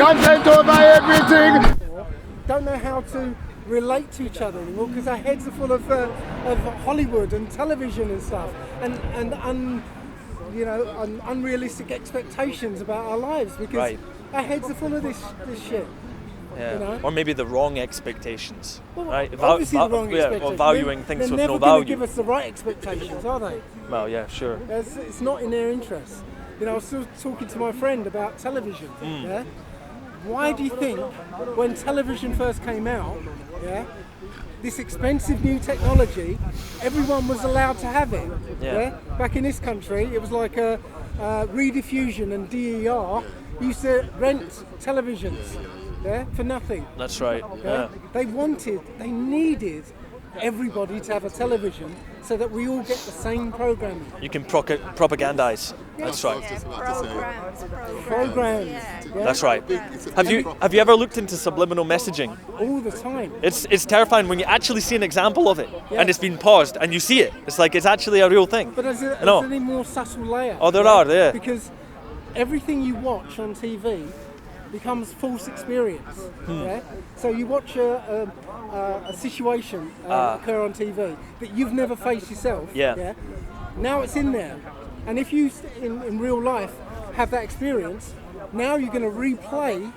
content over everything. Don't know how to relate to each other anymore because our heads are full of Hollywood and television and stuff, and unrealistic expectations about our lives because our heads are full of this shit. Yeah. You know? Or maybe the wrong expectations, Well, right? obviously the wrong expectations. Or valuing things with no They're never going value. to give us the right expectations, are they? Well, yeah, sure. It's not in their interest. You know, I was still talking to my friend about television. Yeah. Why do you think when television first came out, this expensive new technology, everyone was allowed to have it? Yeah. Back in this country, it was like a rediffusion and DER used to rent televisions. Yeah, for nothing. That's right. Yeah. They needed everybody to have a television so that we all get the same programming. You can propagandize. That's right. Programs. Yeah. That's right. Have you ever looked into subliminal messaging? All the time. It's terrifying when you actually see an example of it and it's been paused and you see it. It's like it's actually a real thing. But there's any more subtle layer. Oh, there are. Yeah. Because everything you watch on TV becomes false experience. Yeah. So you watch a situation occur on TV that you've never faced yourself. Yeah. Now it's in there, and if you in real life have that experience, now you're going to replay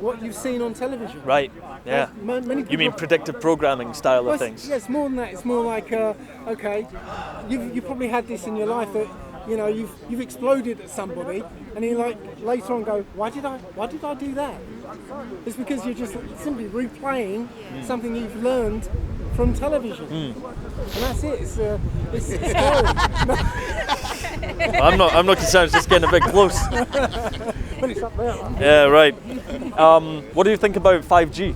what you've seen on television. Right. Yeah. Many people, You mean predictive programming style of things? Yeah, it's more than that. It's more like okay, you've probably had this in your life that. You know, you've exploded at somebody, and you like later on go, why did I do that? It's because you're just simply replaying something you've learned from television, and that's it. It's scary. I'm not concerned. It's just getting a bit close. But it's up there. Yeah. Right. What do you think about 5G?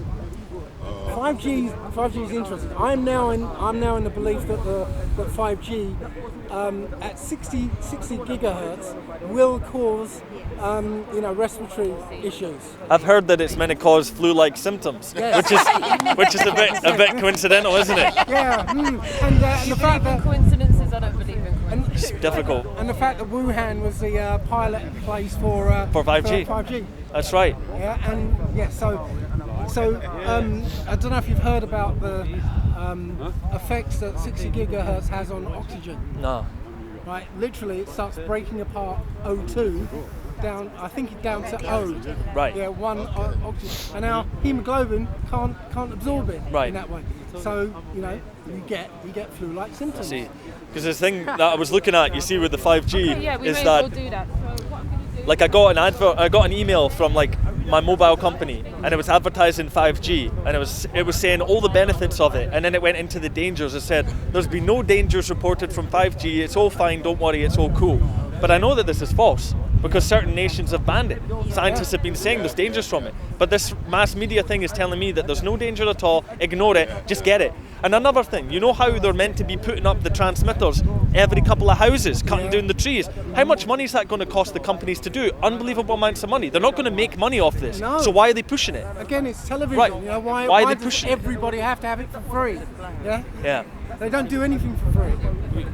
5G is interesting. I'm now in the belief that that 5G at 60 gigahertz will cause respiratory issues. I've heard that it's meant to cause flu-like symptoms, which is a bit coincidental, isn't it? Yeah, and the fact that coincidences, I don't believe in coincidences. It's difficult. And the fact that Wuhan was the pilot place for 5G. For 5G. That's right. Yeah, and so I don't know if you've heard about the effects that 60 gigahertz has on oxygen. No. Right, literally it starts breaking apart O2 down. I think down to O. Right. Yeah, one oxygen, and our hemoglobin can't absorb it in that way. So you get flu-like symptoms. See, because the thing that I was looking at, you see, with the 5G we is may that. as well do that. So what I'm gonna do Like I got an email from like my mobile company, and it was advertising 5G, and it was saying all the benefits of it, and then it went into the dangers. It said there's been no dangers reported from 5G. It's all fine. Don't worry. It's all cool. But I know that this is false because certain nations have banned it. Scientists have been saying there's dangers from it, but this mass media thing is telling me that there's no danger at all. Ignore it. Just get it. And another thing, you know how they're meant to be putting up the transmitters every couple of houses, cutting down the trees? How much money is that going to cost the companies to do? Unbelievable amounts of money. They're not going to make money off this. No. So why are they pushing it? Again, it's television. Right. Why are they does pushing it? everybody have to have it for free? Yeah. Yeah. They don't do anything for free.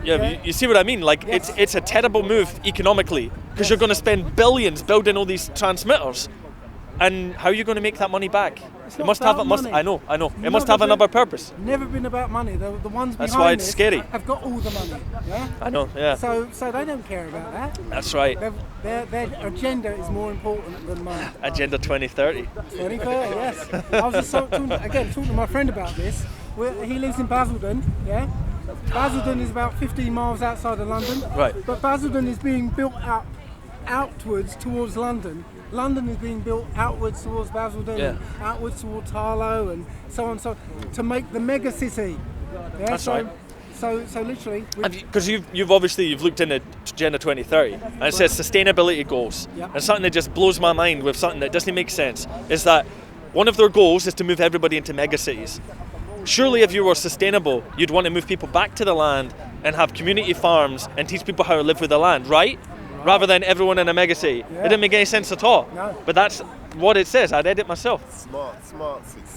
Yeah, you see what I mean? Like, it's a terrible move economically because you're going to spend billions building all these transmitters, and how are you going to make that money back? It's It not must have about money. I know. It must Never have been- another purpose. Never been about money. The ones behind That's why it's this scary. have got all the money. Yeah. I know. Yeah. So they don't care about that. That's right. Their agenda is more important than money. Agenda 2030. 2030, yes. I was just talking to my friend about this. He lives in Basildon, yeah? Basildon is about 15 miles outside of London. Right. But Basildon is being built up outwards towards London. London is being built outwards towards Basildon, and outwards towards Harlow, and so on, to make the mega city. Yeah? That's right. So literally, Because you've obviously looked into Agenda 2030, and it says sustainability goals. Yep. And something that just blows my mind with something that doesn't make sense is that one of their goals is to move everybody into megacities. Surely if you were sustainable, you'd want to move people back to the land and have community farms and teach people how to live with the land, right? Rather than everyone in a megacity. Yeah. It didn't make any sense at all. No. But that's what it says. I read it myself.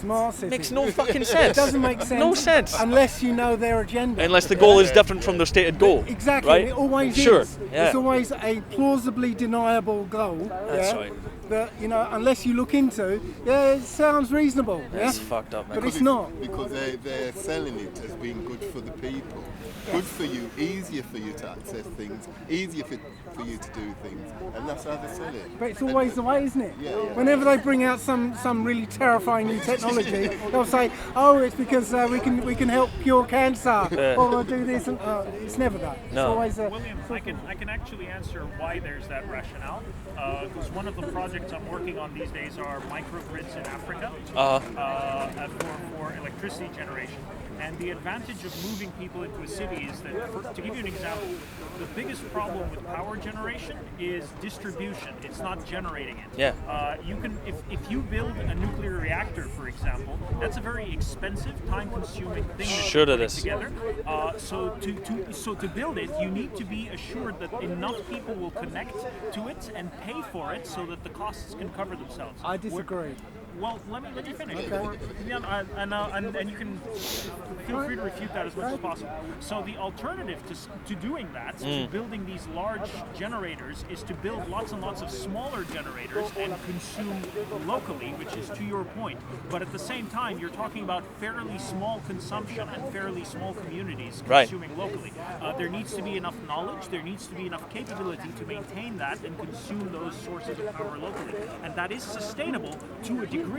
smart city. Makes no fucking sense. It doesn't make sense. No sense. Unless you know their agenda. Unless the goal is different from their stated goal. Exactly. Right? It always Sure. is. Yeah. It's always a plausibly deniable goal. That's yeah? right. that, you know, unless you look into, yeah, it sounds reasonable. Yeah? It's fucked up, man. But it's not. Because they're selling it as being good for the people. Good for you, easier for you to access things, easier for you to do things, and that's how they sell it. But it's always the way, isn't it? Yeah. Whenever they bring out some really terrifying new technology, they'll say, "Oh, it's because we can help cure cancer, or we'll do this." And it's never that. It's No. always William, I can actually answer why there's that rationale. Because one of the projects I'm working on these days are microgrids in Africa for electricity generation. And the advantage of moving people into a city is that, to give you an example, the biggest problem with power generation is distribution. It's not generating it. Yeah. You can, if you build a nuclear reactor, for example, that's a very expensive, time-consuming thing Sure to it put is. together. So to build it, you need to be assured that enough people will connect to it and pay for it, so that the costs can cover themselves. I disagree. Well, let me finish. And you can feel free to refute that as much as possible. So the alternative to doing that, to building these large generators, is to build lots and lots of smaller generators and consume locally, which is to your point. But at the same time, you're talking about fairly small consumption and fairly small communities consuming locally. There needs to be enough knowledge, there needs to be enough capability to maintain that and consume those sources of power locally. And that is sustainable to a degree.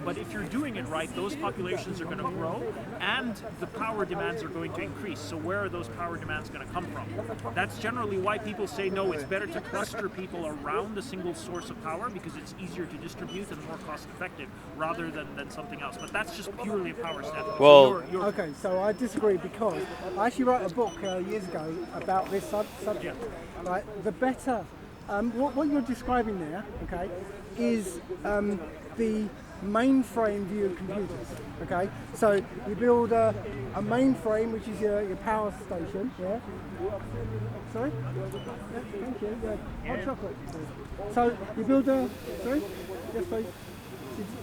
But if you're doing it right, those populations are going to grow and the power demands are going to increase. So where are those power demands going to come from? That's generally why people say, no, it's better to cluster people around a single source of power because it's easier to distribute and more cost effective rather than something else. But that's just purely a power standpoint. Well, so Okay, so I disagree because I actually wrote a book years ago about this subject. Right, the better, what you're describing there, okay, is the mainframe view of computers. Okay, so you build a mainframe, which is your power station. Yeah. Sorry. Yeah, thank you. Yeah. Hot chocolate. So you build Sorry. Yes, please.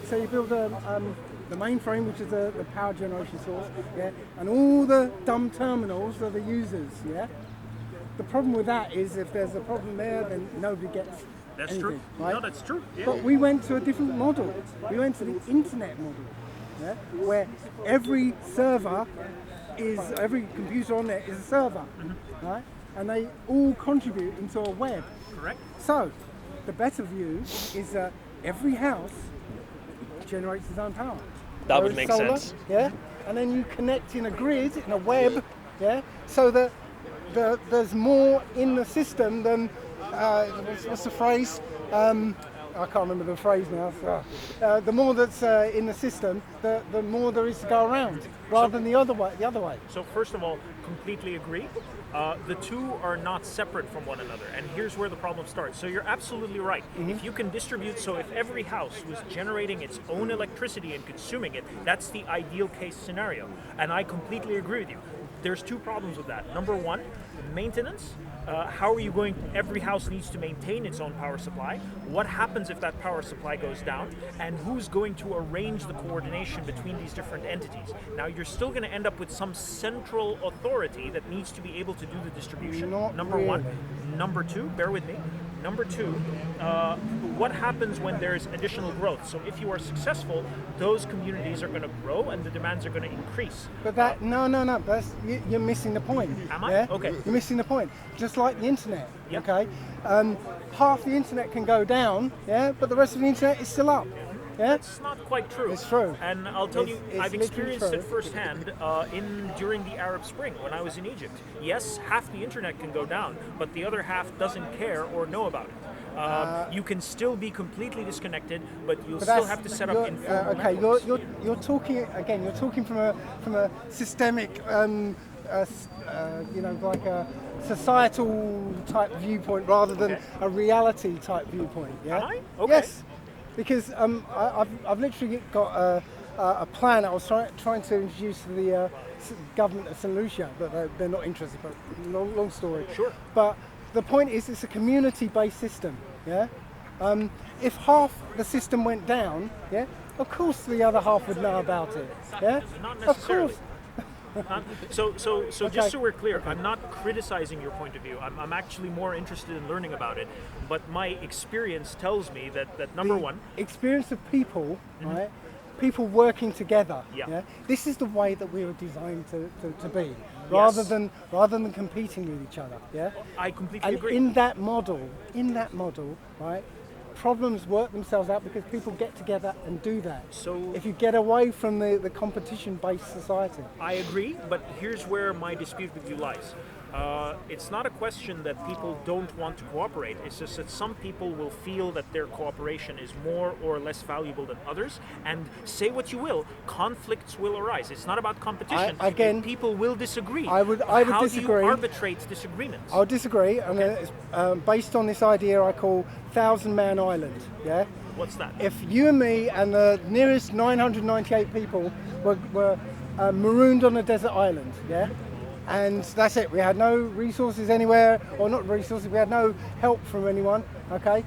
So you build the mainframe, which is the power generation source, yeah, and all the dumb terminals are the users, yeah. The problem with that is if there's a problem there, then nobody gets that's anything, true. right? No, that's true. Yeah. But we went to a different model. We went to the internet model, yeah, where every computer on there is a server, right? And they all contribute into a web. Correct. So, the better view is that every house generates its own power. That would Whereas make solar, sense. Yeah, and then you connect in a grid, in a web, yeah, so that there's more in the system than what's the phrase? I can't remember the phrase now. So, the more that's in the system, the more there is to go around, rather than the other way. So first of all, completely agree. The two are not separate from one another, and here's where the problem starts. So you're absolutely right. If you can distribute, so if every house was generating its own electricity and consuming it, that's the ideal case scenario. And I completely agree with you. There's two problems with that. Number one, maintenance. How are you going? Every house needs to maintain its own power supply. What happens if that power supply goes down? And who's going to arrange the coordination between these different entities? Now, you're still going to end up with some central authority that needs to be able to do the distribution. Number one. Number two, bear with me. Number two, what happens when there's additional growth? So if you are successful, those communities are going to grow and the demands are going to increase. But that no, that's you're missing the point. Am I? Yeah? Okay. You're missing the point. Just like the internet. Yep. Okay. Half the internet can go down, yeah, but the rest of the internet is still up. Yeah. It's not quite true. It's true. And I'll tell you, It's I've literally experienced true. it firsthand during the Arab Spring when I was in Egypt. Yes, half the internet can go down, but the other half doesn't care or know about it. You can still be completely disconnected, but you'll still have to set up informal okay, networks. you're talking again. You're talking from a systemic, like a societal type viewpoint rather than a reality type viewpoint. Yeah. Am I? Okay. Yes, because I've literally got a plan I was trying to introduce to the government of St. Lucia, but they're not interested. But long story. Sure. But the point is, it's a community-based system. Yeah. If half the system went down, yeah, of course the other half would know about it. Yeah. Not Of necessarily. course. So Okay. just so we're clear, I'm not criticizing your point of view. I'm actually more interested in learning about it. But my experience tells me that number The one, experience of people, right? People working together. Yeah. This is the way that we were designed to be, rather Yes. than competing with each other. Yeah. I completely And agree. in that model, right, problems work themselves out because people get together and do that. So- if you get away from the competition-based society, I agree, but here's where my dispute with you lies. It's not a question that people don't want to cooperate. It's just that some people will feel that their cooperation is more or less valuable than others. And say what you will, conflicts will arise. It's not about competition. Again, people will disagree. I would How disagree. do you arbitrate disagreements? I'll disagree. And it's based on this idea I call 1,000-man island. Yeah. What's that? If you and me and the nearest 998 people were marooned on a desert island, yeah, and that's it. We had no resources anywhere, or not resources. We had no help from anyone. Okay,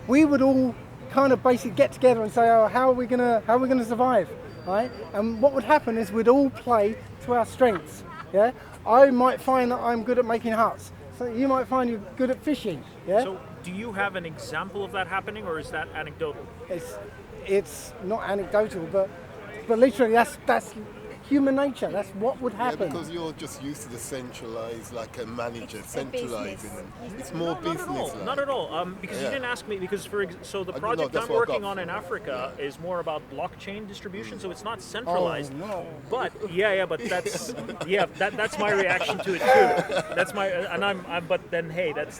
we would all kind of basically get together and say, "Oh, how are we gonna survive?" Right? And what would happen is we'd all play to our strengths. Yeah, I might find that I'm good at making huts. So you might find you're good at fishing. Yeah. So, do you have an example of that happening, or is that anecdotal? It's not anecdotal, but literally that's human nature. That's what would Yeah, happen. because you're just used to the centralised, like a manager It's a centralising business. them. It's more Not at all. business. Not at all. Because you Yeah. didn't ask me. Because so the No, project that's I'm what I working got on in from it. Africa is more about blockchain distribution, so it's not centralized. Oh, no. But but that's that's my reaction to it too. That's my and I'm but then hey, that's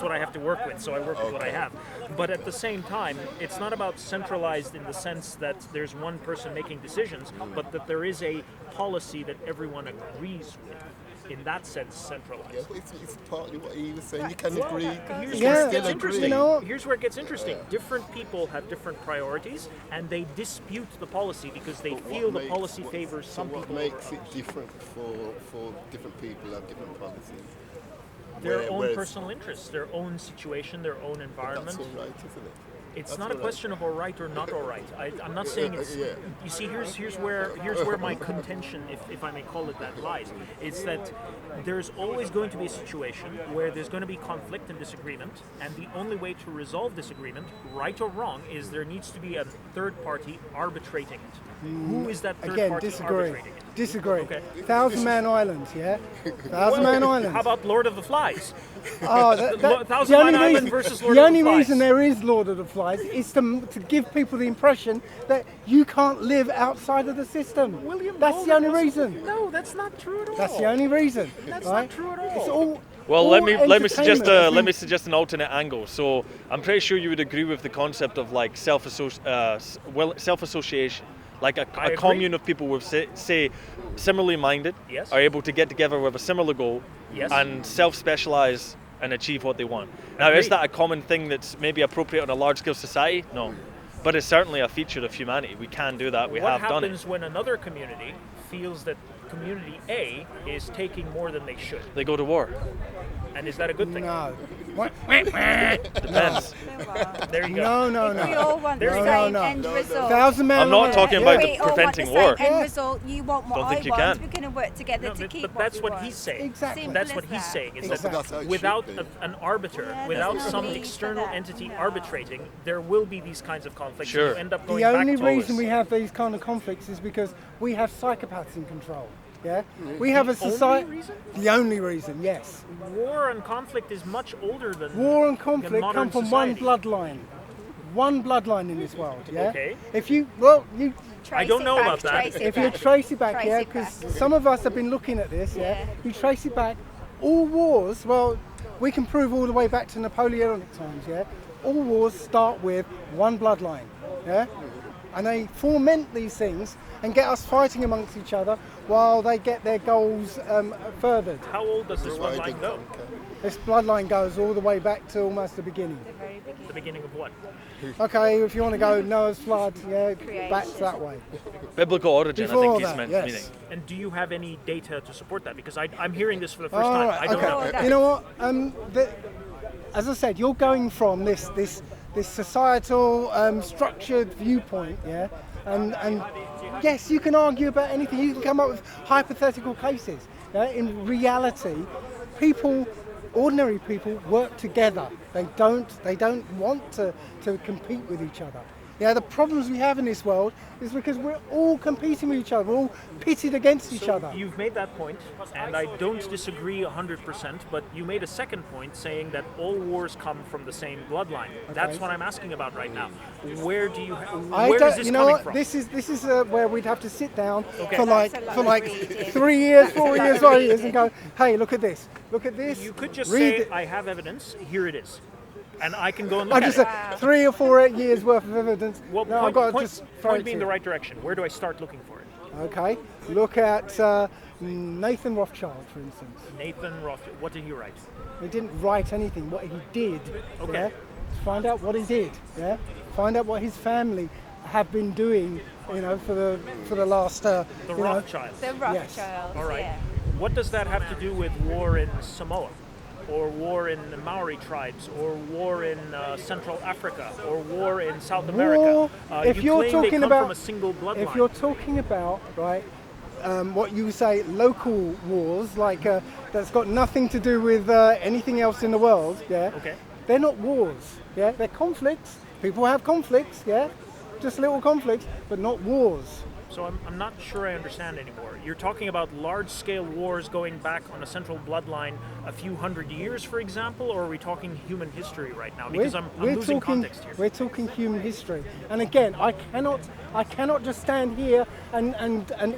what I have to work with. So I work with what I have. But at the same time, it's not about centralized in the sense that there's one person making decisions, but that there is a policy that everyone agrees with. In that sense, centralized. Yeah, but it's partly what he was saying. You can agree. Here's Yeah, where it gets still interesting. agree. You know- Here's where it gets interesting. Different people have different priorities, and they dispute the policy because they But what feel the makes- policy what- favors so some what people. makes over it others. different for different people have different policies? Their own Whereas- personal interests, their own situation, their own That's environment. all right, isn't it? It's That's not a all right. question of all right or not all right. I'm not saying it's. Yeah. You see, here's where my contention, if I may call it that, lies. It's that there's always going to be a situation where there's going to be conflict and disagreement, and the only way to resolve disagreement, right or wrong, is there needs to be a third party arbitrating it. Who is that third Again, party disagree. arbitrating it? Disagree. Okay. 1,000-man island, yeah. 1,000-man island. How about Lord of the Flies? Oh, Thousand Man Island versus Lord the of the only Flies. reason there is Lord of the Flies is to give people the impression that you can't live outside of the system. That's the only reason. No, that's not true at all. That's the only reason. That's right? not true at all. It's all. Well, all let me suggest entertainment. let me suggest an alternate angle. So I'm pretty sure you would agree with the concept of like self-association, like I a agree. commune of people with say similarly minded Yes. are able to get together with a similar goal Yes. and self-specialize and achieve what they want. Now, is Agreed. that a common thing that's maybe appropriate in a large-scale society? No, but it's certainly a feature of humanity. We can do that. We What have done it. happens when another community feels that community A is taking more than they should? They go to war. And is that a good thing? No. Depends. There you go. No. If we all want the There you same go. end result. 1,000-man I'm not island. talking If about we all want preventing the war. same end Yeah. result, you want what Don't think I you want. can. We're going to work together No, to keep but what that's we what want. he's saying. Exactly. Simple That's as what he's that. saying. Is Exactly. That's how that it without should be. an arbiter, Yeah, without there's no some need for external that. entity No. arbitrating, there will be these kinds of conflicts. Sure. And you end up going The only back to reason we have these kind of conflicts is because we have psychopaths in control. Yeah, we have a society. reason? The only reason, yes. war and conflict is much older than War and than conflict modern come from society. one bloodline. One bloodline in this world. Yeah. Okay. If you I don't know about that. if you trace it back, Trace yeah, it because back. some of us have been looking at this, yeah. Yeah. You trace it back, all wars, well, we can prove all the way back to Napoleonic times, yeah. All wars start with one bloodline, yeah. And they foment these things and get us fighting amongst each other while they get their goals furthered. How old does this one Divide line and go? conquer. This bloodline goes all the way back to almost the beginning. The beginning of what? Okay, if you want to go Noah's flood, yeah, back that way. Biblical origin, I Before think he's that, meant yes. meaning. And do you have any data to support that? Because I'm hearing this for the first All time. right, I don't okay. know. You know what? As I said, you're going from this societal structured viewpoint, yeah, and Yes, you can argue about anything. You can come up with hypothetical cases. Yeah? In reality, ordinary people work together. They don't want to compete with each other. Yeah, the problems we have in this world is because we're all competing with each other. We're all pitted against each other. You've made that point, and I don't disagree 100%, but you made a second point saying that all wars come from the same bloodline. That's what I'm asking about right now. Where do you where is this coming from? This is where we'd have to sit down Okay. for like 3 years, 4 years, 5 years, and go, hey, look at this, look at this. You could just read say, it. I have evidence, here it is. And I can go and look I at just it. said 3 or 4 years worth of evidence. Well, No, I've got to just throw point it me to in the you. right direction. Where do I start looking for it? Okay, look at Nathan Rothschild, for instance. Nathan Roth. What did he write? He didn't write anything. What he did. Okay. Yeah? Find out what he did. Yeah. Find out what his family have been doing. For the last. The Rothschilds. The Rothschilds. All right. Yeah. What does that have to do with war in Samoa? Or war in the Maori tribes, or war in Central Africa, or war in South America. If you you're claim talking they come about, from a single bloodline. if you're talking about right, what you say local wars, like that's got nothing to do with anything else in the world, yeah. Okay. They're not wars, yeah. They're conflicts. People have conflicts, yeah. Just little conflicts, but not wars. So I'm not sure I understand anymore. You're talking about large-scale wars going back on a central bloodline a few hundred years, for example, or are we talking human history right now? Because I'm losing context here. We're talking human history, and again, I cannot just stand here and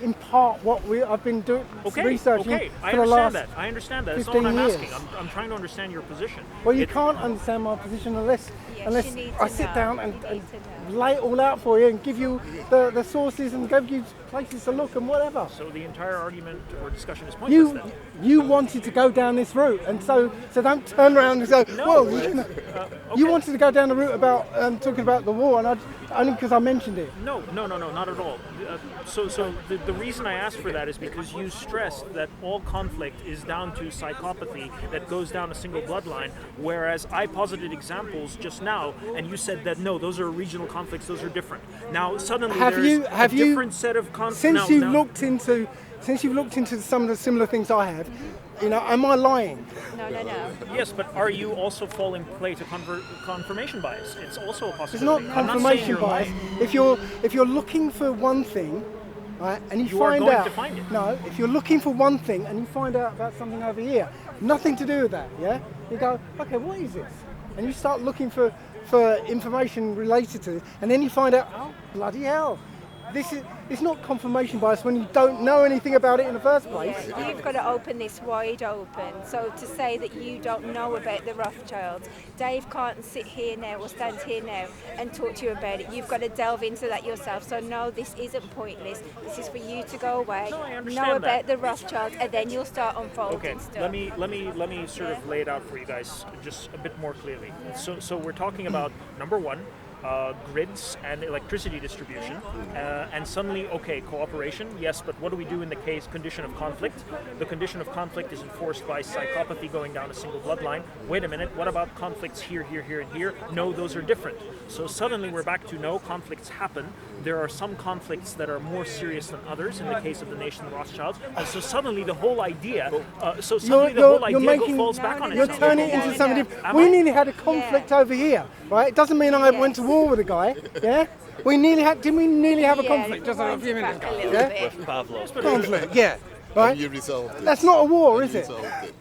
impart what I've been doing researching Okay, I for the last. understand that. That's not what 15 I'm years. asking. I'm trying to understand your position. Well, you It- can't understand my position unless Yes, you need I to sit know. down You and need to know. lay it all out for you and give you the sources and give you places to look and whatever. So the entire argument or discussion is pointless then. You wanted to go down this route, and so don't turn around and go, No, well, but, you okay. wanted to go down the route about talking about the war, and only because I mentioned it. No, not at all. So the reason I asked for that is because you stressed that all conflict is down to psychopathy that goes down a single bloodline, whereas I posited examples just now, and you said that no, those are regional conflicts, those are different. Now suddenly Have there's you- have a you- different set of conflicts. Since you've looked into some of the similar things I have, am I lying? No. Yes, but are you also falling prey to confirmation bias? It's also a It's possibility. not I'm saying confirmation you're bias. lying. If you're looking for one thing, right, and you are find going out, to find it. no, if you're looking for one thing and you find out about something over here, nothing to do with that, yeah, you go, okay, what is this? And you start looking for information related to it, and then you find out, oh bloody hell, it's not confirmation bias when you don't know anything about it in the first place. Yeah, you've got to open this wide open. So to say that you don't know about the Rothschilds, Dave can't sit here now or stand here now and talk to you about it. You've got to delve into that yourself. So no, this isn't pointless. This is for you to go away, No, I know understand about that. the Rothschilds, and then you'll start unfolding Okay, stuff. let me sort of lay it out for you guys just a bit more clearly. So we're talking about number one, grids and electricity distribution, and suddenly, okay, cooperation, yes, but what do we do in the condition of conflict? The condition of conflict is enforced by psychopathy going down a single bloodline. Wait a minute, what about conflicts here, and here? No, those are different. So suddenly we're back to no, conflicts happen. There are some conflicts that are more serious than others in the case of the nation Rothschilds, and so suddenly the whole idea, falls back on You're itself. turning it into something different. Am We I? nearly had a conflict over here, right? It doesn't mean I went to war with a guy, yeah? Didn't we nearly have a conflict just a few minutes ago? Yeah? With Pavlov. Conflict, yeah. Right? You resolved it. That's not a war, You is it? resolved it.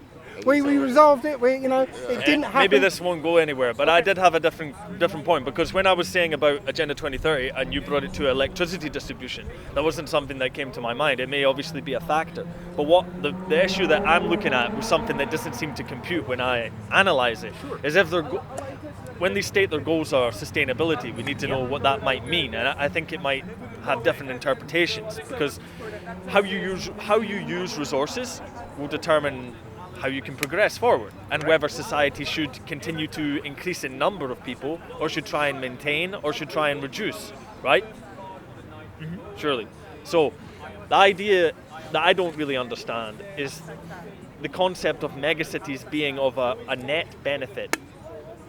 We resolved it. It didn't happen. Maybe this won't go anywhere, but I did have a different point, because when I was saying about Agenda 2030 and you brought it to electricity distribution, that wasn't something that came to my mind. It may obviously be a factor, but what the issue that I'm looking at was something that doesn't seem to compute when I analyze it. Is if when they state their goals are sustainability, we need to know what that might mean, and I think it might have different interpretations, because how you use resources will determine how you can progress forward, and whether society should continue to increase in number of people, or should try and maintain, or should try and reduce, right? Surely. So the idea that I don't really understand is the concept of megacities being of a net benefit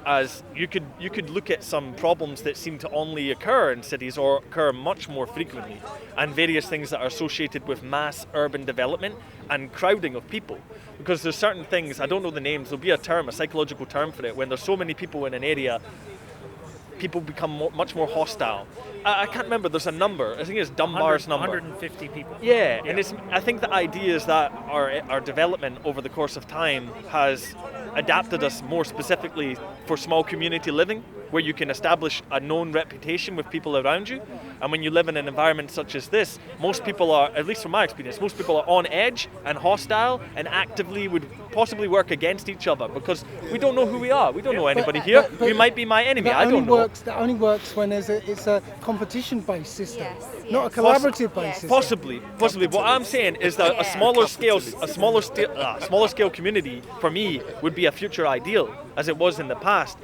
as you could look at some problems that seem to only occur in cities or occur much more frequently, and various things that are associated with mass urban development and crowding of people. Because there's certain things, I don't know the names, there'll be a term, a psychological term for it, when there's so many people in an area, people become much more hostile. I can't remember, there's a number, I think it's Dunbar's number. 150 people. Yeah, and I think the idea is that our development over the course of time has adapted us more specifically for small community living, where you can establish a known reputation with people around you. And when you live in an environment such as this, most people are, at least from my experience, most people are on edge and hostile and actively would possibly work against each other because we don't know who we are. We don't know anybody here. You might be my enemy. I don't know. That only works when it's a competition-based system, Yes, not a yes. collaborative-based system. Possibly. What I'm saying is that a smaller scale community for me would be a future ideal, as it was in the past,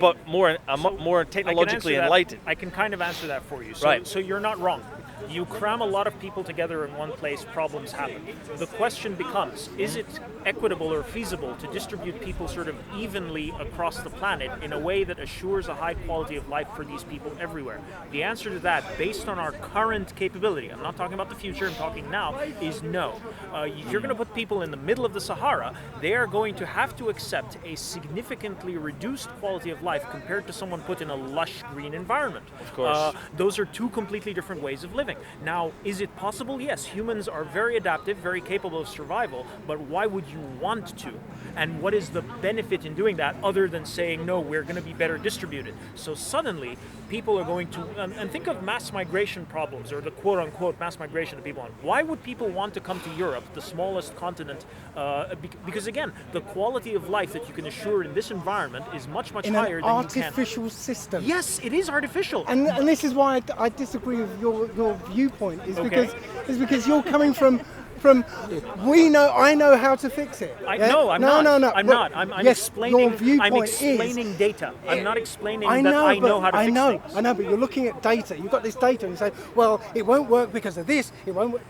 but more technologically enlightened. I can kind of answer that for you. Right. So you're not wrong. You cram a lot of people together in one place, problems happen. The question becomes, is it equitable or feasible to distribute people sort of evenly across the planet in a way that assures a high quality of life for these people everywhere? The answer to that, based on our current capability, I'm not talking about the future, I'm talking now, is no. If you're going to put people in the middle of the Sahara, they are going to have to accept a significantly reduced quality of life compared to someone put in a lush green environment. Of course. Those are two completely different ways of living. Now, is it possible? Yes, humans are very adaptive, very capable of survival, but why would you want to? And what is the benefit in doing that other than saying, no, we're going to be better distributed? So suddenly, people are going to, and think of mass migration problems, or the quote-unquote mass migration of people on. Why would people want to come to Europe, the smallest continent? Because again, the quality of life that you can assure in this environment is much, much In higher an than you can. artificial system. Yes, it is artificial. And this is why I disagree with your viewpoint. Is Okay. because you're coming from I know how to fix it. No, I'm not. I'm not. I'm yes, explaining. Your viewpoint I'm explaining data. I'm not explaining I that know, I know how to fix things. I know, but you're looking at data. You've got this data, and you say, "Well, it won't work because of this. It won't work."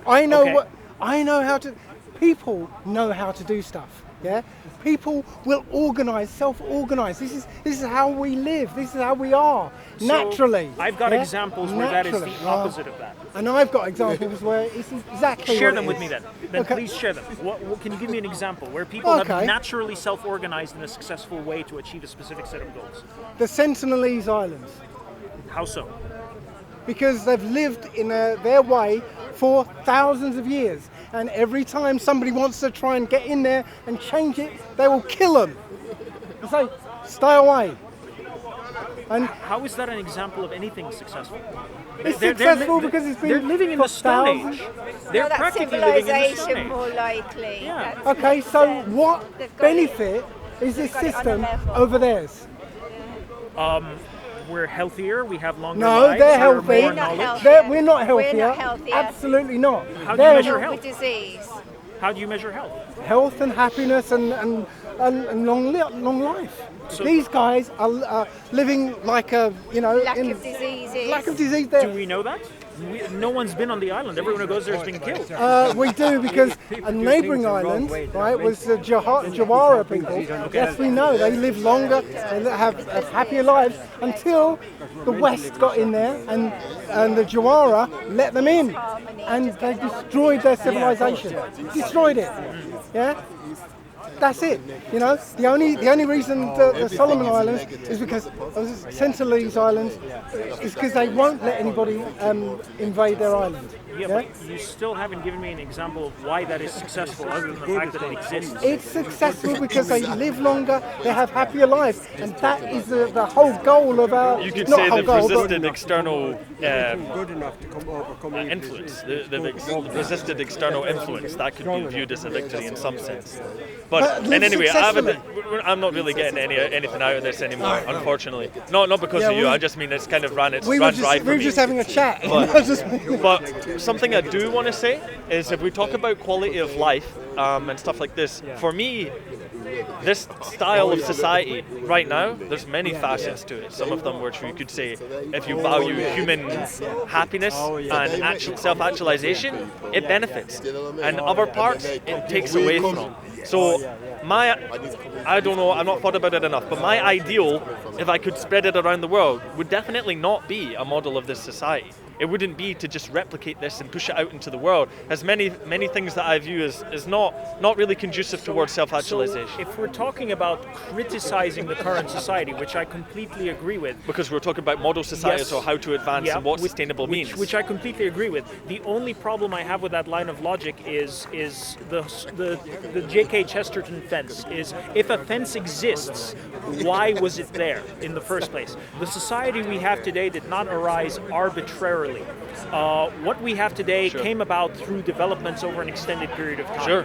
I know Okay. I know how to. People know how to do stuff. Yeah. People will organise, self-organise. This is how we live. This is how we are So, naturally. I've got examples where that is the Naturally. opposite of that. And I've got examples where it's exactly. Share what them it with is. me then. Then Okay. please share them. What can you give me an example where people have Okay. naturally self-organized in a successful way to achieve a specific set of goals? The Sentinelese Islands, How so? because they've lived in their way for thousands of years, and every time somebody wants to try and get in there and change it, they will kill them and say, "Stay away." And How is that an example of anything successful? it's They're successful li- because it's been they're living in for the Stone thousands. Age. They're No, that's practically living in the Stone civilization Age. more likely. Yeah. That's Okay, so 100%. what They've got it. benefit is this got it on a system level. over theirs? We're healthier. We have longer No, lives. they're we're healthy. more We're not knowledge. healthy. We're not healthier. We're not healthier. Absolutely not. How do you They're measure With disease. How do you measure health? health and happiness and long life. So- These guys are living like a, Lack of diseases. lack of disease Do there. we know that? No one's been on the island. Everyone who goes there has been killed. We do, because a neighbouring island, right, was the Jawara people. Yes, we know they live longer, they have happier lives until the West got in there and the Jawara let them in, and they destroyed their civilization, destroyed it. Yeah. That's it. The only reason the Solomon Islands is because Sentinelese Islands is because they won't let anybody invade their island. Yeah, but you still haven't given me an example of why that is successful, other than the fact that it exists. It's successful because they live longer, they have happier lives, and that is the whole goal of our. You could not say whole they've goal, but- resisted external good enough to overcome influence. They've resisted external influence. That could be viewed as a victory in some sense. But live anyway, successfully. I'm not really getting anything out of this anymore, unfortunately. Not because Yeah, of you. we- I just mean it's kind of ran We were ran just, dry for we were me. just having a chat. But something I do want to say is, if we talk about quality of life and stuff like this, for me, this style of society right now, there's many facets to it. Some of them which you could say, if you value human happiness and self-actualization, it benefits. And other parts, it takes away from. So my, I need to come in. I don't know, I've not thought about it enough, but my ideal, if I could spread it around the world, would definitely not be a model of this society. It wouldn't be to just replicate this and push it out into the world. As many things that I view as not really conducive towards self-actualization. So if we're talking about criticizing the current society, which I completely agree with, Because we're talking about model societies, Yes. or how to advance and what sustainable means. which I completely agree with. The only problem I have with that line of logic is the J.K. Chesterton fence. Is if a fence exists, why was it there in the first place? The society we have today did not arise arbitrarily. What we have today came about through developments over an extended period of time. Sure.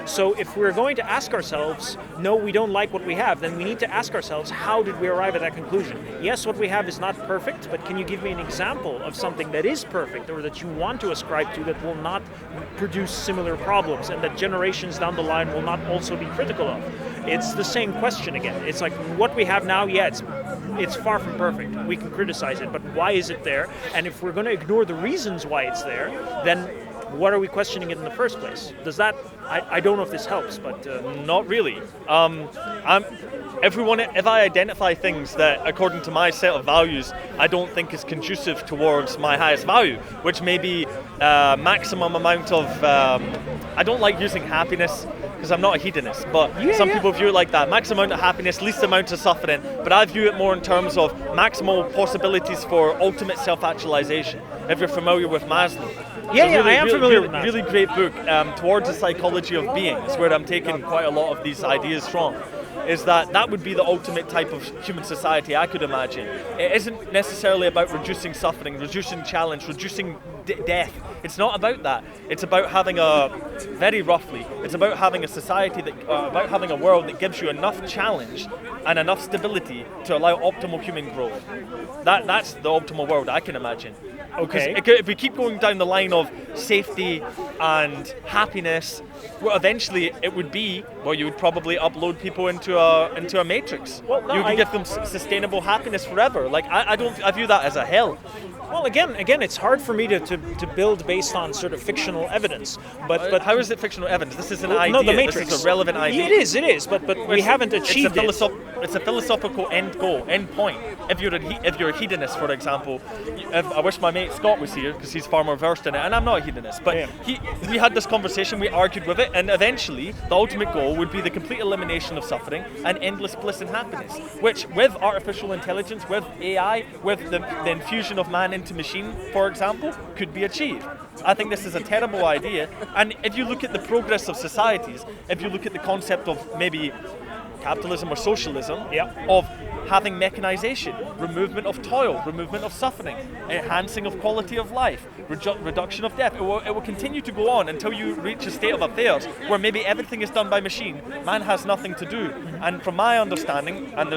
So if we're going to ask ourselves, no, we don't like what we have, then we need to ask ourselves, how did we arrive at that conclusion? Yes, what we have is not perfect, but can you give me an example of something that is perfect or that you want to ascribe to that will not produce similar problems and that generations down the line will not also be critical of? It's the same question again. It's like what we have now, it's far from perfect. We can criticize it, but why is it there? And if we're going to ignore the reasons why it's there, then what are we questioning it in the first place? Does that? I don't know if this helps, but Not really. If I identify things that, according to my set of values, I don't think is conducive towards my highest value, which may be maximum amount of. I don't like using happiness because I'm not a hedonist, but some people view it like that: maximum amount of happiness, least amount of suffering. But I view it more in terms of maximal possibilities for ultimate self-actualization. If you're familiar with Maslow. I am familiar with Maslow. Really great book, Towards the Psychology of Being, is where I'm taking quite a lot of these ideas from. Is that would be the ultimate type of human society I could imagine. It isn't necessarily about reducing suffering, reducing challenge, reducing death. It's not about that. It's about having it's about having a society about having a world that gives you enough challenge and enough stability to allow optimal human growth. That's the optimal world I can imagine. Okay. If we keep going down the line of safety and happiness, well, eventually it would be, you would probably upload people into a matrix. Well, no, you could give them sustainable happiness forever. Like I view that as a hell. Well, again, it's hard for me to build based on sort of fictional evidence. But how is it fictional evidence? This is an Well, idea. no, the Matrix. This is a relevant idea. It is. But we haven't achieved it. It's a philosophical end point. If you're a hedonist, for example, I wish my mate Scott was here because he's far more versed in it, and I'm not a hedonist. But we had this conversation, we argued with it, and eventually the ultimate goal would be the complete elimination of suffering and endless bliss and happiness, which with artificial intelligence, with AI, with the infusion of man into machine, for example, could be achieved. I think this is a terrible idea. And if you look at the progress of societies, if you look at the concept of maybe capitalism or socialism, of having mechanization, removement of toil, removement of suffering, enhancing of quality of life, reduction of death. It will continue to go on until you reach a state of affairs where maybe everything is done by machine. Man has nothing to do. And from my understanding, and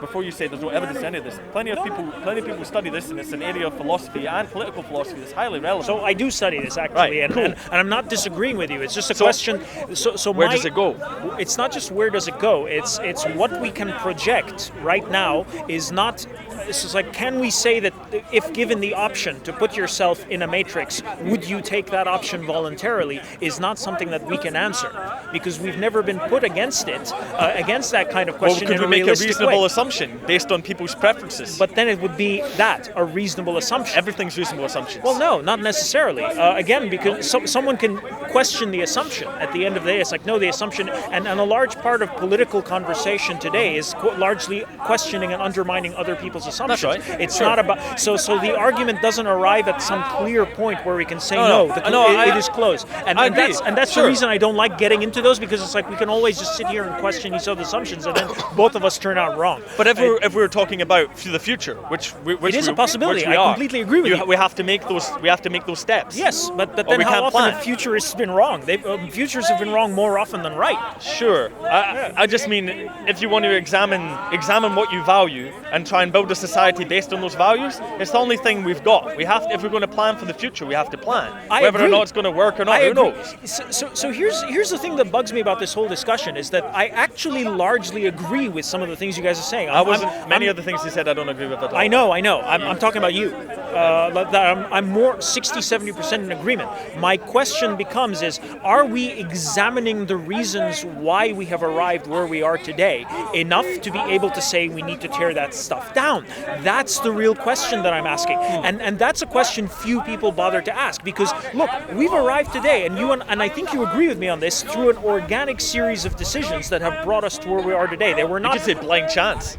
before you say there's no evidence to any of this, plenty of people study this, and it's an area of philosophy and political philosophy that's highly relevant. So I do study this actually, Right, and, cool. and I'm not disagreeing with you. It's just a question. So where does it go? It's not just where does it go. It's what we can project right now is not. This is like, can we say that if given the option to put yourself in a matrix, would you take that option voluntarily? Is not something that we can answer because we've never been put against it, against that kind of question. Well, could in we make a realistic reasonable way. assumption based on people's preferences? But then it would be a reasonable assumption. Everything's reasonable assumptions. Well, no, not necessarily. Again, because someone can question the assumption. At the end of the day, it's like, no, the assumption, and a large part of political conversation today is largely questioning and undermining other people's assumptions. That's right. It's not about, so the argument doesn't arrive at some clear point where we can say, it is closed. And that's Sure. the reason I don't like getting into those, because it's like we can always just sit here and question each other's assumptions, and then both of us turn out wrong. But if we're talking about the future, which it is a possibility. Which we I are, completely agree with you. We have to make those steps. Yes, but then we how can't often plan. have futurists been wrong? Futures have been wrong more often than right. Sure. I just mean, if you want to examine what you value and try and build a society based on those values, it's the only thing we've got. We have to, if we're going to plan for the future, we have to plan. Whether or not it's going to work or not, who knows? So here's the thing that bugs me about this whole discussion is that I actually largely agree with some of the things you guys are saying. Many of the things he said I don't agree with at all. I know. I'm talking about you. I'm more 60-70% in agreement. My question becomes is, are we examining the reasons why we have arrived where we are today enough to be able to say we need to tear that stuff down? That's the real question that I'm asking. And that's a question few people bother to ask, because look, we've arrived today, and I think you agree with me on this, through an organic series of decisions that have brought us to where we are today. They were not... You could say blind chance.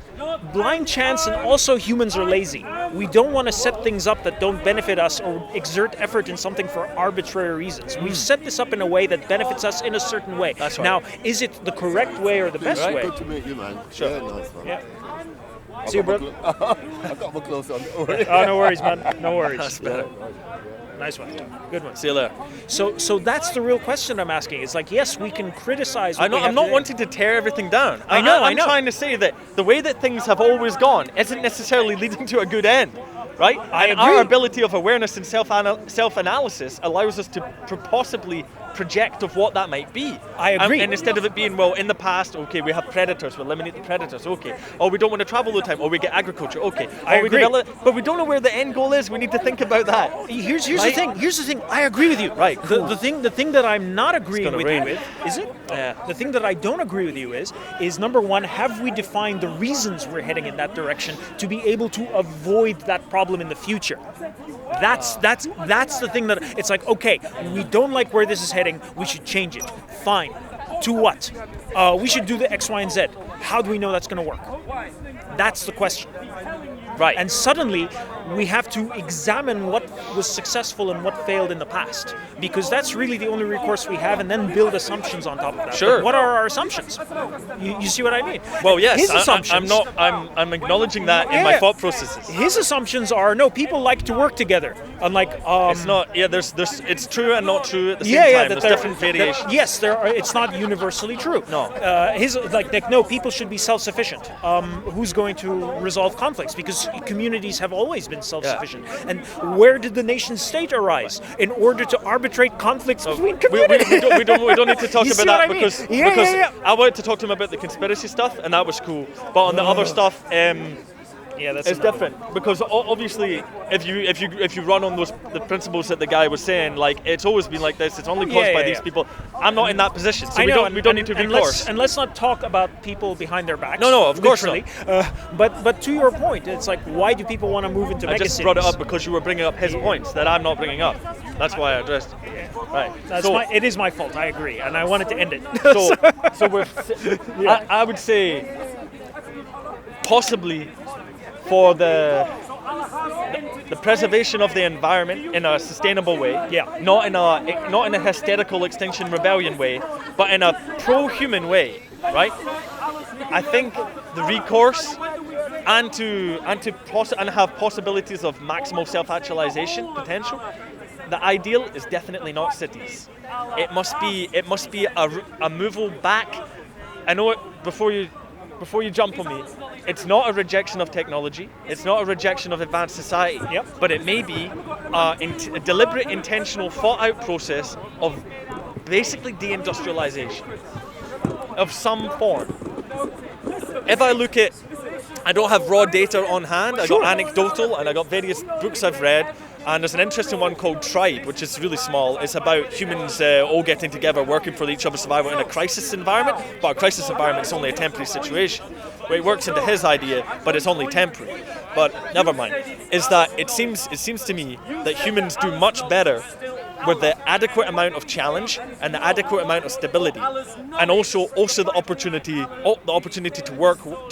Blind chance, and also humans are lazy. We don't want to set things up that don't benefit us or exert effort in something for arbitrary reasons. We've set this up in a way that benefits us in a certain way. That's right. Now, is it the correct way or the best way? Good to meet you, man. Sure. Yeah, nice one. Yeah. See you, bro. I've got my clothes on. Don't worry. Oh, no worries, man. No worries. That's better. Nice one. Good one. See you later. So that's the real question I'm asking. It's like, yes, we can criticize. I know. I'm not wanting to tear everything down. I know. I'm trying to say that the way that things have always gone isn't necessarily leading to a good end, right? I and agree. Our ability of awareness and self-analysis allows us to possibly project of what that might be. I agree. And instead of it being, well, in the past, okay, we have predators, we eliminate the predators, okay. Or we don't want to travel all the time, or we get agriculture, okay. I agree. But we don't know where the end goal is. We need to think about that. Here's Right? the thing. I agree with you. Right, cool. The thing that I'm not agreeing gonna with rain. you with, is it? Yeah. The thing that I don't agree with you is number one, have we defined the reasons we're heading in that direction to be able to avoid that problem in the future? That's the thing that it's like, okay, we don't like where this is heading, we should change it. Fine. To what? We should do the X, Y, and Z. How do we know that's going to work? That's the question. Right. And suddenly, we have to examine what was successful and what failed in the past, because that's really the only recourse we have, and then build assumptions on top of that. Sure. But what are our assumptions? You see what I mean? Well, yes, His assumptions. I'm acknowledging that in my Yeah. thought processes. His assumptions are, no, people like to work together. Unlike It's not. Yeah, there's. It's true and not true at the same yeah, time. that There's there- different that- variations. yes, there are. It's not universally true. No. His like no, people should be self-sufficient. Who's going to resolve conflicts? Because communities have always been self-sufficient. And where did the nation-state arise? In order to arbitrate conflicts between communities. We don't need to talk You see about what that I mean? because Yeah. I wanted to talk to him about the conspiracy stuff, and that was cool. But on the other stuff, Yeah, that's it's different because obviously, if you run on the principles that the guy was saying, like it's always been like this. It's only caused by these people. I'm not in that position, so I we know, don't need to and recourse. let's not talk about people behind their backs. No, of course literally. But to your point, it's like, why do people want to move into I megacities? just brought it up because you were bringing up his points that I'm not bringing up. That's why I addressed it. Right. It is my fault. I agree, and I wanted to end it. So I would say possibly for the preservation of the environment in a sustainable way, not in a hysterical extinction rebellion way, but in a pro-human way, right? I think the recourse and have possibilities of maximal self-actualization potential. The ideal is definitely not cities. It must be a moval back. I know it before you jump on me. It's not a rejection of technology. It's not a rejection of advanced society. But it may be a deliberate, intentional, thought-out process of basically deindustrialization of some form. If I look at, I don't have raw data on hand. I got anecdotal, and I got various books I've read. And there's an interesting one called Tribe, which is really small. It's about humans all getting together, working for each other's survival in a crisis environment. But a crisis environment is only a temporary situation. Well, it works into his idea, but it's only temporary. But never mind. Is that it seems to me that humans do much better with the adequate amount of challenge and the adequate amount of stability, and also the opportunity to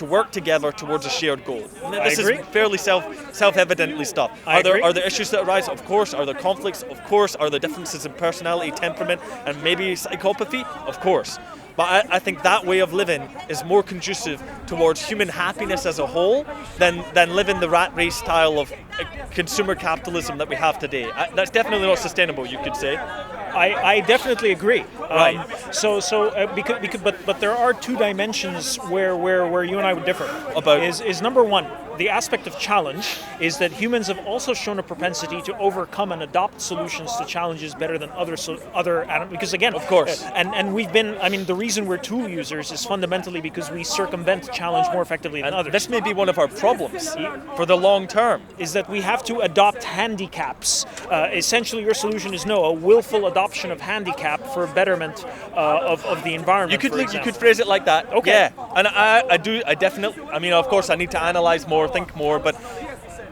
work together towards a shared goal. This is fairly self-evidently stuff. Are there issues that arise? Of course. Are there conflicts? Of course. Are there differences in personality, temperament, and maybe psychopathy? Of course. But I think that way of living is more conducive towards human happiness as a whole than living the rat race style of consumer capitalism that we have today. That's definitely not sustainable, you could say. I definitely agree. Right. But there are two dimensions where you and I would differ. About? Is number one, the aspect of challenge is that humans have also shown a propensity to overcome and adopt solutions to challenges better than other animals. Because again, Of course. and we've been. I mean, the reason we're tool users is fundamentally because we circumvent challenge more effectively than others. This may be one of our problems for the long term. Is that we have to adopt handicaps. Essentially, your solution is a willful adoption of handicap for betterment of the environment. You could phrase it like that. Okay. Yeah, and I definitely. I mean, of course, I need to analyze more, think more, but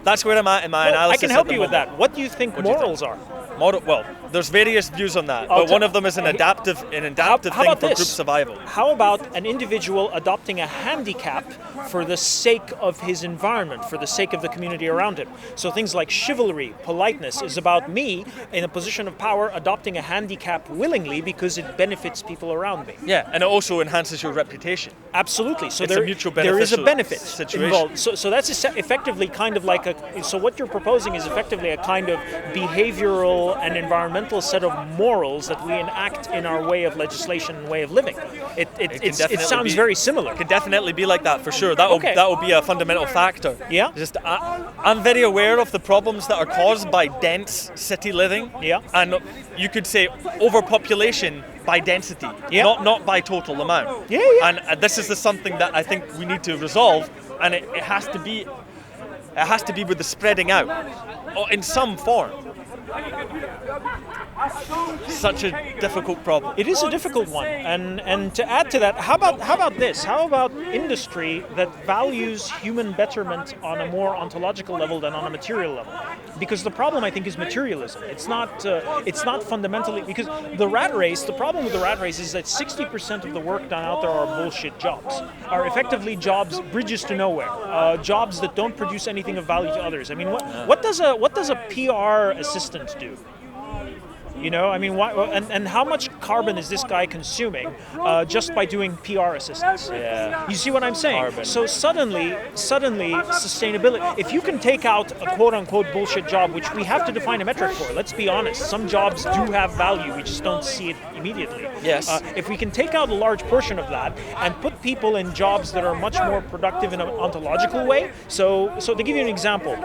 that's where I'm at in my analysis. I can help you with that. What do you think morals are? Well, there's various views on that, but one of them is an adaptive thing for group survival. How about an individual adopting a handicap for the sake of his environment, for the sake of the community around him? So things like chivalry, politeness is about me in a position of power adopting a handicap willingly because it benefits people around me. Yeah, and it also enhances your reputation. Absolutely. So It's a mutual there is a beneficial benefit situation. involved. So that's effectively kind of like so what you're proposing is effectively a kind of behavioral and environmental set of morals that we enact in our way of legislation and way of living. It sounds very similar. It can definitely be like that for sure. That will be a fundamental factor. Yeah. Just I'm very aware of the problems that are caused by dense city living. Yeah. And you could say overpopulation by density, not by total amount. Yeah. And this is something that I think we need to resolve, and it has to be with the spreading out in some form. Such a difficult problem. It is a difficult one, and to add to that, how about this? How about industry that values human betterment on a more ontological level than on a material level? Because the problem, I think, is materialism. It's not fundamentally because the rat race. The problem with the rat race is that 60% of the work done out there are bullshit jobs, are effectively jobs bridges to nowhere, jobs that don't produce anything of value to others. I mean, what does a PR assistant do? You know, I mean, and how much carbon is this guy consuming just by doing PR assistance? Yeah. You see what I'm saying? Carbon. So suddenly, sustainability. If you can take out a quote-unquote bullshit job, which we have to define a metric for. Let's be honest. Some jobs do have value. We just don't see it immediately. Yes. If we can take out a large portion of that and put people in jobs that are much more productive in an ontological way. So to give you an example.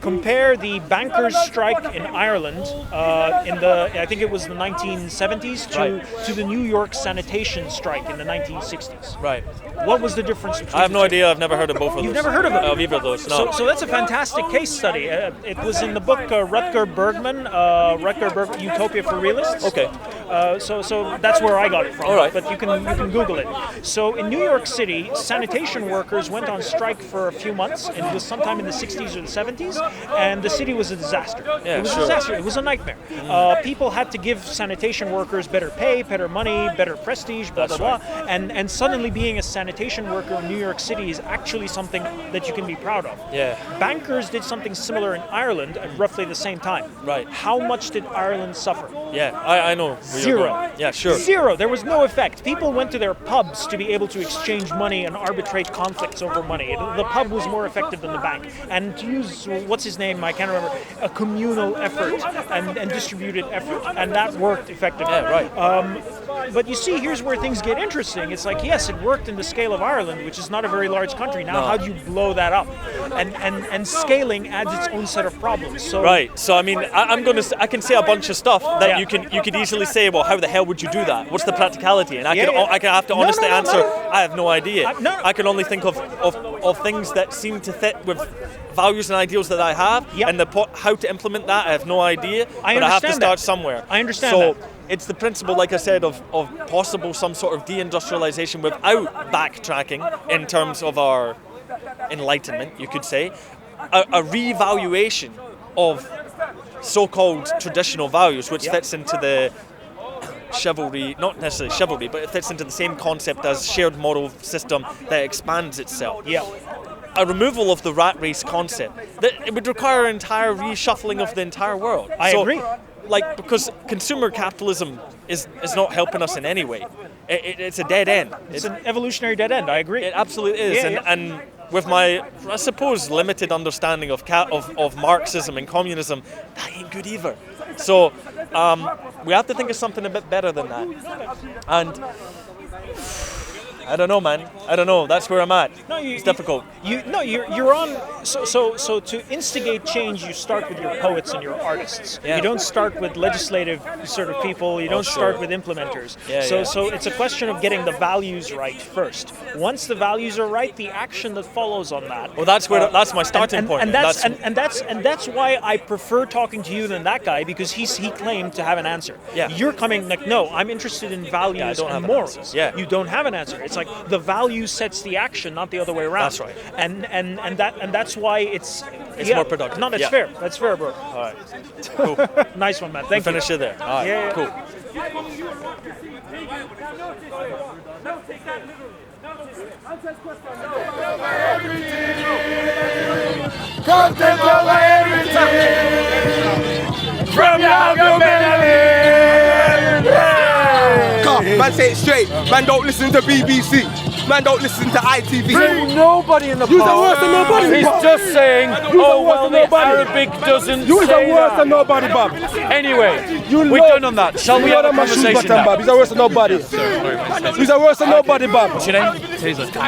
Compare the bankers' strike in Ireland I think it was the 1970s to the New York sanitation strike in the 1960s. Right. What was the difference between I have no idea. I've never heard of both of those. You've never heard of it? Of either of those, no. So that's a fantastic case study. It was in the book Rutger Bergman, Utopia for Realists. Okay. So that's where I got it from. All right. But you can Google it. So in New York City, sanitation workers went on strike for a few months. It was sometime in the 60s or the 70s, and the city was a disaster. Yeah, it was sure. a disaster. It was a nightmare. People had to give sanitation workers better pay, better money, better prestige, blah, That's blah, blah. And suddenly being a sanitation worker in New York City is actually something that you can be proud of. Yeah. Bankers did something similar in Ireland at roughly the same time. Right. How much did Ireland suffer? Yeah, I know. where you're Zero. going. Yeah, sure. Zero. There was no effect. People went to their pubs to be able to exchange money and arbitrate conflicts over money. The pub was more effective than the bank. And to use, what's his name? I can't remember. A communal effort and distributed effort. And that worked effectively. Yeah, right. But you see, here's where things get interesting. It's like, yes, it worked in the scale of Ireland, which is not a very large country. Now, how do you blow that up? And scaling adds its own set of problems. So Right. So I mean, I can say a bunch of stuff that you could easily say. Well, how the hell would you do that? What's the practicality? And I can have to honestly answer. I have no idea. I can only think of things that seem to fit with values and ideals that I have, and how to implement that. I have no idea. But I have to start somewhere. I understand so, that. It's the principle, like I said, of possible some sort of deindustrialization without backtracking in terms of our enlightenment, you could say. A revaluation of so-called traditional values, which fits into the chivalry, not necessarily chivalry, but it fits into the same concept as shared moral system that expands itself. Yeah. A removal of the rat race concept, that it would require an entire reshuffling of the entire world. I agree. Because consumer capitalism is not helping us in any way. It's a dead end. It's an evolutionary dead end. I agree. It absolutely is. Yeah, And with my, I suppose, limited understanding of Marxism and communism, that ain't good either. So we have to think of something a bit better than that. And I don't know, man. I don't know. That's where I'm at. No, It's difficult. You're on. So to instigate change, you start with your poets and your artists. Yeah. You don't start with legislative sort of people. You don't start sure. with implementers. Yeah, so yeah. so it's a question of getting the values right first. Once the values are right, the action that follows on that. Well, that's that's my starting point. And that's why I prefer talking to you than that guy, because he claimed to have an answer. Yeah. You're coming like, no, I'm interested in values don't have and an morals. answer. Yeah. You don't have an answer. It's like the value sets the action, not the other way around. That's right. And that's why it's more productive. No, that's Yeah. fair. That's fair, bro. All right. Cool. Nice one, man. Thank you. Finish it there. All right. Yeah. Cool. Content over everything. From now to Come, man, say it straight. Man, don't listen to BBC. Man, don't listen to ITV. Bring nobody in the You are worse than nobody. He's Bob. just saying, You oh, are well, worse the than nobody. Arabic doesn't You is say worse that. than nobody, Bob. Anyway, You we're know- done on that. Shall we You have a know my shoes conversation button, now? Bob. He's a worse than nobody. He's a worse than nobody, Bob. What's your name?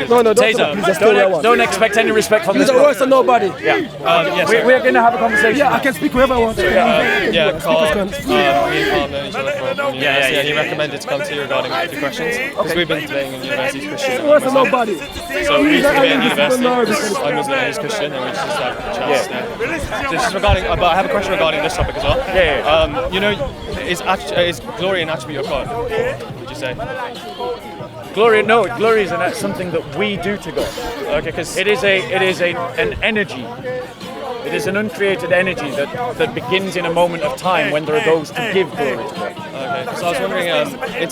No, don't Taser. He's a story I want. Don't expect any respect from He's this a worse than nobody. Yeah. Yes, we're going to have a conversation. Yeah, I can speak whoever I want. Yeah, Carl. Speakers can- Me and Carl know each other from university, and he recommended to come to you regarding the questions because we've been debating in university Christian. Worse than nobody. So we used to debate in He's university. nervous. I'm Muslim and he's Christian, and we just have a chance there. Just regarding, but I have a question regarding this topic as well. Yeah. You know, is glory an attribute of God? Would you say? Glory, no, glory is something that we do to God. Okay, because It is an energy. It is an uncreated energy that begins in a moment of time when there are those to give glory to God. okay, so I was wondering, in